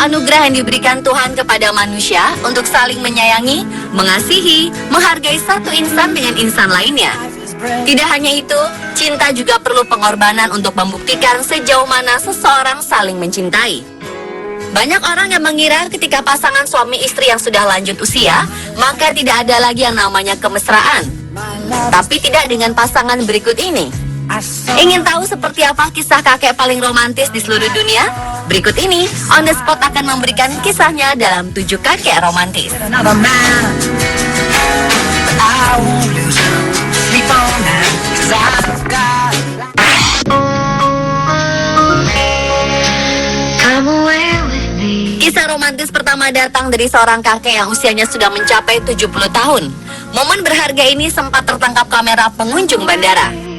adalah anugerah yang diberikan Tuhan kepada manusia untuk saling menyayangi, mengasihi, menghargai satu insan dengan insan lainnya. Tidak hanya itu, cinta juga perlu pengorbanan untuk membuktikan sejauh mana seseorang saling mencintai. Banyak orang yang mengira ketika pasangan suami istri yang sudah lanjut usia, maka tidak ada lagi yang namanya kemesraan. Tapi tidak dengan pasangan berikut ini. Ingin tahu seperti apa kisah kakek paling romantis di seluruh dunia? Berikut ini, On The Spot akan memberikan kisahnya dalam 7 kakek romantis. Kisah romantis pertama datang dari seorang kakek yang usianya sudah mencapai 70 tahun. Momen berharga ini sempat tertangkap kamera pengunjung bandara.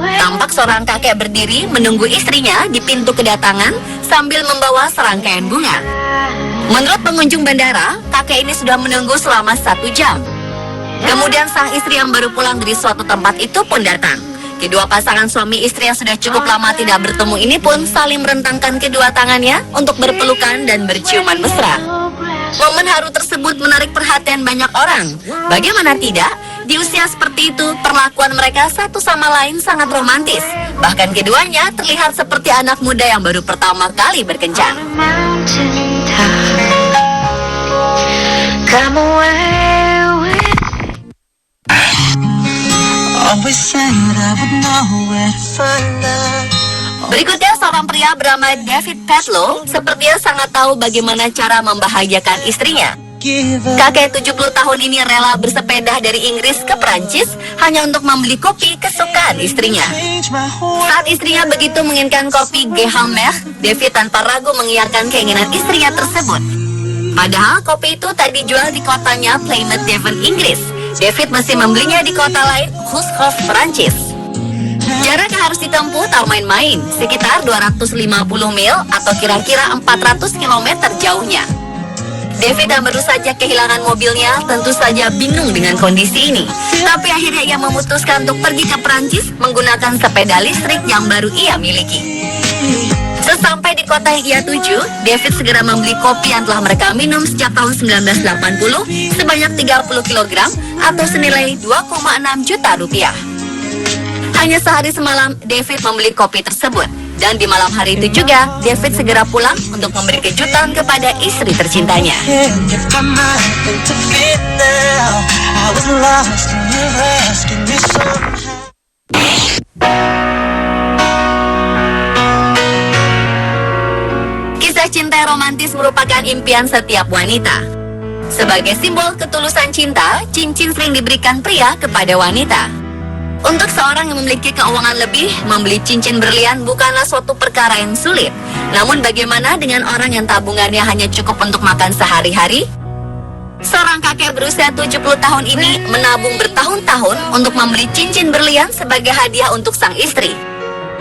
Tampak seorang kakek berdiri menunggu istrinya di pintu kedatangan sambil membawa serangkaian bunga. Menurut pengunjung bandara, kakek ini sudah menunggu selama 1 jam. Kemudian sang istri yang baru pulang dari suatu tempat itu pun datang. Kedua pasangan suami istri yang sudah cukup lama tidak bertemu ini pun saling merentangkan kedua tangannya untuk berpelukan dan berciuman mesra. Momen haru tersebut menarik perhatian banyak orang. Bagaimana tidak? Di usia seperti itu, perlakuan mereka satu sama lain sangat romantis. Bahkan keduanya terlihat seperti anak muda yang baru pertama kali berkencan. Berikutnya seorang pria bernama David Petlow sepertinya sangat tahu bagaimana cara membahagiakan istrinya. Kakek 70 tahun ini rela bersepeda dari Inggris ke Perancis hanya untuk membeli kopi kesukaan istrinya. Saat istrinya begitu menginginkan kopi Gehalmer, David tanpa ragu mengiyakan keinginan istrinya tersebut. Padahal kopi itu tak dijual di kotanya Plymouth, Devon, Inggris. David masih membelinya di kota lain, Hushof, Perancis. Jarak yang harus ditempuh tak main-main, sekitar 250 mil atau kira-kira 400 km jauhnya. David yang baru saja kehilangan mobilnya tentu saja bingung dengan kondisi ini. Tapi akhirnya ia memutuskan untuk pergi ke Perancis menggunakan sepeda listrik yang baru ia miliki. Sesampai di kota yang ia tuju, David segera membeli kopi yang telah mereka minum sejak tahun 1980 sebanyak 30 kg atau senilai 2,6 juta rupiah. Hanya sehari semalam, David membeli kopi tersebut. Dan di malam hari itu juga, David segera pulang untuk memberi kejutan kepada istri tercintanya. Kisah cinta romantis merupakan impian setiap wanita. Sebagai simbol ketulusan cinta, cincin sering diberikan pria kepada wanita. Untuk seorang yang memiliki keuangan lebih, membeli cincin berlian bukanlah suatu perkara yang sulit. Namun bagaimana dengan orang yang tabungannya hanya cukup untuk makan sehari-hari? Seorang kakek berusia 70 tahun ini menabung bertahun-tahun untuk membeli cincin berlian sebagai hadiah untuk sang istri.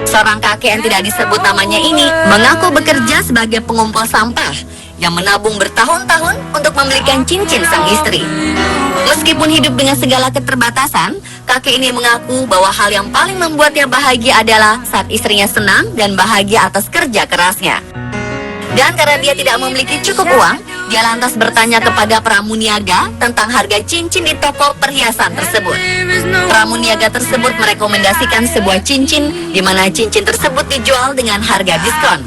Seorang kakek yang tidak disebut namanya ini mengaku bekerja sebagai pengumpul sampah yang menabung bertahun-tahun untuk membelikan cincin sang istri. Meskipun hidup dengan segala keterbatasan, kakek ini mengaku bahwa hal yang paling membuatnya bahagia adalah saat istrinya senang dan bahagia atas kerja kerasnya. Dan karena dia tidak memiliki cukup uang, dia lantas bertanya kepada pramuniaga tentang harga cincin di toko perhiasan tersebut. Pramuniaga tersebut merekomendasikan sebuah cincin di mana cincin tersebut dijual dengan harga diskon.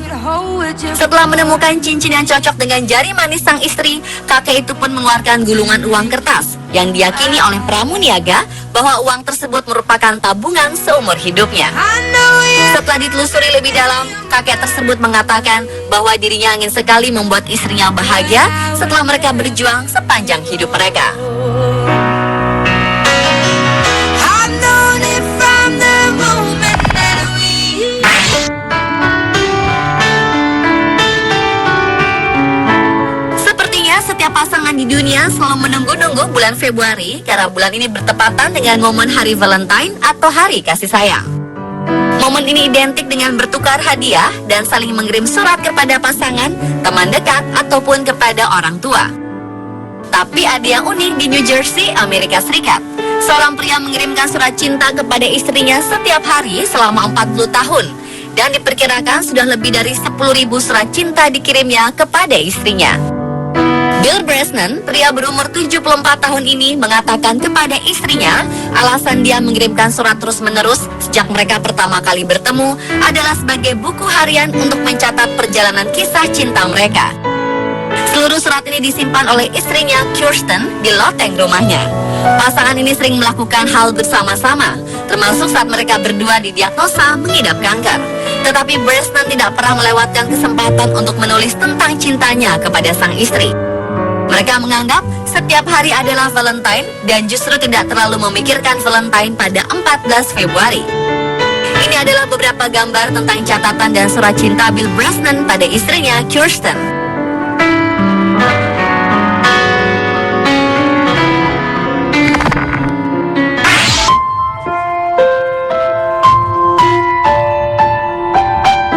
Setelah menemukan cincin yang cocok dengan jari manis sang istri, kakek itu pun mengeluarkan gulungan uang kertas yang diyakini oleh pramuniaga bahwa uang tersebut merupakan tabungan seumur hidupnya. Setelah ditelusuri lebih dalam, kakek tersebut mengatakan bahwa dirinya ingin sekali membuat istrinya bahagia setelah mereka berjuang sepanjang hidup mereka. Setiap pasangan di dunia selalu menunggu-nunggu bulan Februari karena bulan ini bertepatan dengan momen hari Valentine atau hari kasih sayang. Momen ini identik dengan bertukar hadiah dan saling mengirim surat kepada pasangan, teman dekat, ataupun kepada orang tua. Tapi ada yang unik di New Jersey, Amerika Serikat. Seorang pria mengirimkan surat cinta kepada istrinya setiap hari selama 40 tahun. dan diperkirakan sudah lebih dari 10.000 surat cinta dikirimnya kepada istrinya. Bill Brosnan, pria berumur 74 tahun ini, mengatakan kepada istrinya alasan dia mengirimkan surat terus-menerus sejak mereka pertama kali bertemu adalah sebagai buku harian untuk mencatat perjalanan kisah cinta mereka. Seluruh surat ini disimpan oleh istrinya Kirsten di loteng rumahnya. Pasangan ini sering melakukan hal bersama-sama, termasuk saat mereka berdua didiagnosa mengidap kanker. Tetapi Brosnan tidak pernah melewatkan kesempatan untuk menulis tentang cintanya kepada sang istri. Mereka menganggap setiap hari adalah Valentine dan justru tidak terlalu memikirkan Valentine pada 14 Februari. Ini adalah beberapa gambar tentang catatan dan surat cinta Bill Brosnan pada istrinya Kirsten.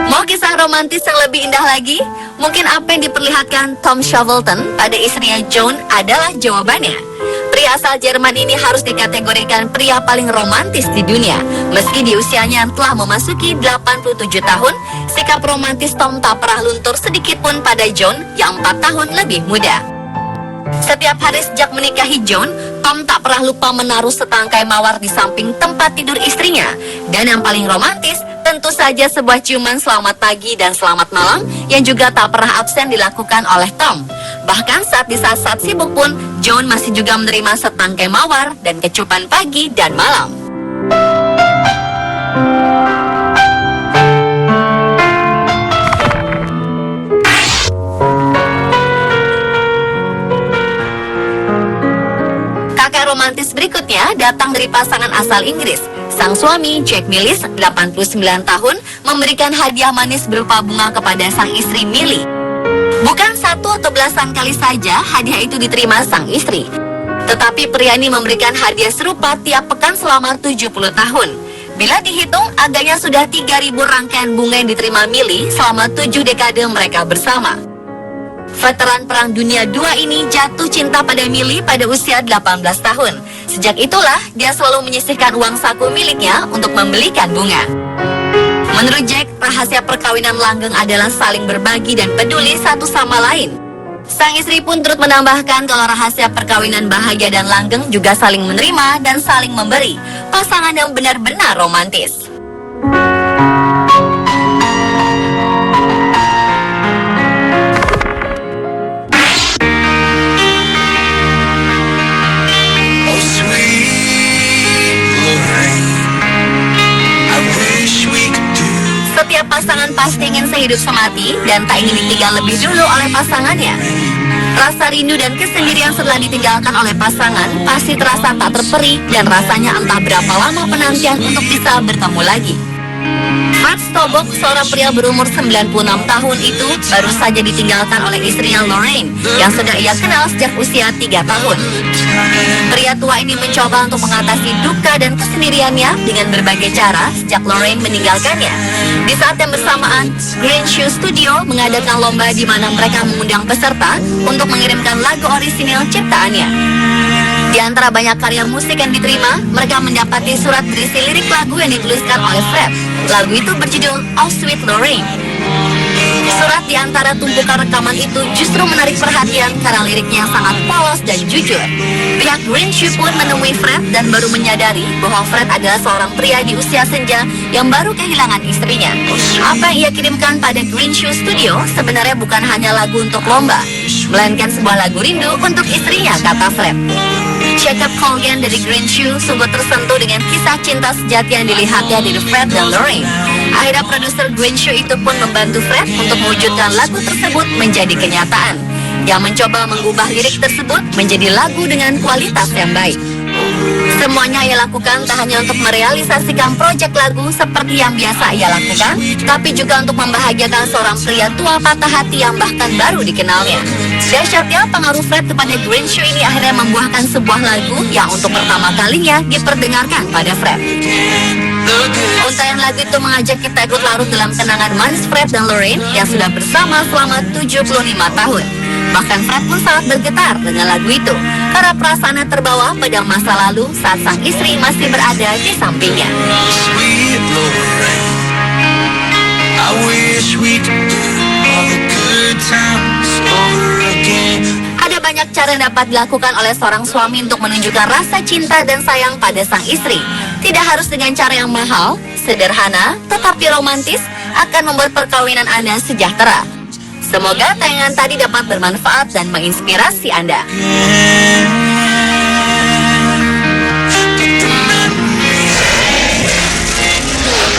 Mau kisah romantis yang lebih indah lagi? Mungkin apa yang diperlihatkan Tom Shackleton pada istrinya Joan adalah jawabannya. Pria asal Jerman ini harus dikategorikan pria paling romantis di dunia. Meski di usianya yang telah memasuki 87 tahun, sikap romantis Tom tak pernah luntur sedikit pun pada Joan yang 4 tahun lebih muda. Setiap hari sejak menikahi Joan, Tom tak pernah lupa menaruh setangkai mawar di samping tempat tidur istrinya. Dan yang paling romantis, tentu saja sebuah ciuman selamat pagi dan selamat malam yang juga tak pernah absen dilakukan oleh Tom. Bahkan saat di saat-saat sibuk pun, Joan masih juga menerima setangkai mawar dan kecupan pagi dan malam. Kakak romantis berikutnya datang dari pasangan asal Inggris. Sang suami, Jack Millis, 89 tahun, memberikan hadiah manis berupa bunga kepada sang istri Millie. Bukan satu atau belasan kali saja hadiah itu diterima sang istri, tetapi pria ini memberikan hadiah serupa tiap pekan selama 70 tahun. Bila dihitung, agaknya sudah 3.000 rangkaian bunga yang diterima Millie selama 7 dekade mereka bersama. Veteran Perang Dunia II ini jatuh cinta pada Millie pada usia 18 tahun. Sejak itulah, dia selalu menyisihkan uang saku miliknya untuk membelikan bunga. Menurut Jack, rahasia perkawinan langgeng adalah saling berbagi dan peduli satu sama lain. Sang istri pun turut menambahkan kalau rahasia perkawinan bahagia dan langgeng juga saling menerima dan saling memberi. Pasangan yang benar-benar romantis. Setiap pasangan pasti ingin sehidup semati dan tak ingin ditinggal lebih dulu oleh pasangannya. Rasa rindu dan kesendirian setelah ditinggalkan oleh pasangan pasti terasa tak terperi dan rasanya entah berapa lama penantian untuk bisa bertemu lagi. Fred Stobock, seorang pria berumur 96 tahun itu baru saja ditinggalkan oleh istrinya Lorraine yang sudah ia kenal sejak usia 3 tahun. Pria tua ini mencoba untuk mengatasi duka dan kesendiriannya dengan berbagai cara sejak Lorraine meninggalkannya. Di saat yang bersamaan, Green Shoe Studio mengadakan lomba di mana mereka mengundang peserta untuk mengirimkan lagu orisinil ciptaannya. Di antara banyak karya musik yang diterima, mereka mendapati surat berisi lirik lagu yang dituliskan oleh Fred. Lagu itu berjudul Oh Sweet Lorraine. Surat di antara tumpukan rekaman itu justru menarik perhatian karena liriknya yang sangat polos dan jujur. Pihak Green Shoe pun menemui Fred dan baru menyadari bahwa Fred adalah seorang pria di usia senja yang baru kehilangan istrinya. Apa yang ia kirimkan pada Green Shoe Studio sebenarnya bukan hanya lagu untuk lomba, melainkan sebuah lagu rindu untuk istrinya, kata Fred. Jacob Colgan dari Green Shoe sungguh tersentuh dengan kisah cinta sejati yang dilihatnya dari Fred dan Lorraine. Akhirnya produser Green Shoe itu pun membantu Fred untuk mewujudkan lagu tersebut menjadi kenyataan. Yang mencoba mengubah lirik tersebut menjadi lagu dengan kualitas yang baik. Semuanya ia lakukan tak hanya untuk merealisasikan proyek lagu seperti yang biasa ia lakukan, tapi juga untuk membahagiakan seorang pria tua patah hati yang bahkan baru dikenalnya. Dahsyatnya pengaruh Fred kepada Green Shoe ini akhirnya membuahkan sebuah lagu yang untuk pertama kalinya diperdengarkan pada Fred. Untayan lagu itu mengajak kita ikut larut dalam kenangan manis Fred dan Lorraine yang sudah bersama selama 75 tahun. Bahkan Fred pun sangat bergetar dengan lagu itu karena perasaannya terbawa pada masa lalu saat sang istri masih berada di sampingnya. I wish we could do all the good times over again. Ada banyak cara yang dapat dilakukan oleh seorang suami untuk menunjukkan rasa cinta dan sayang pada sang istri. Tidak harus dengan cara yang mahal, sederhana, tetapi romantis akan membuat perkawinan Anda sejahtera. Semoga tayangan tadi dapat bermanfaat dan menginspirasi Anda. Yeah.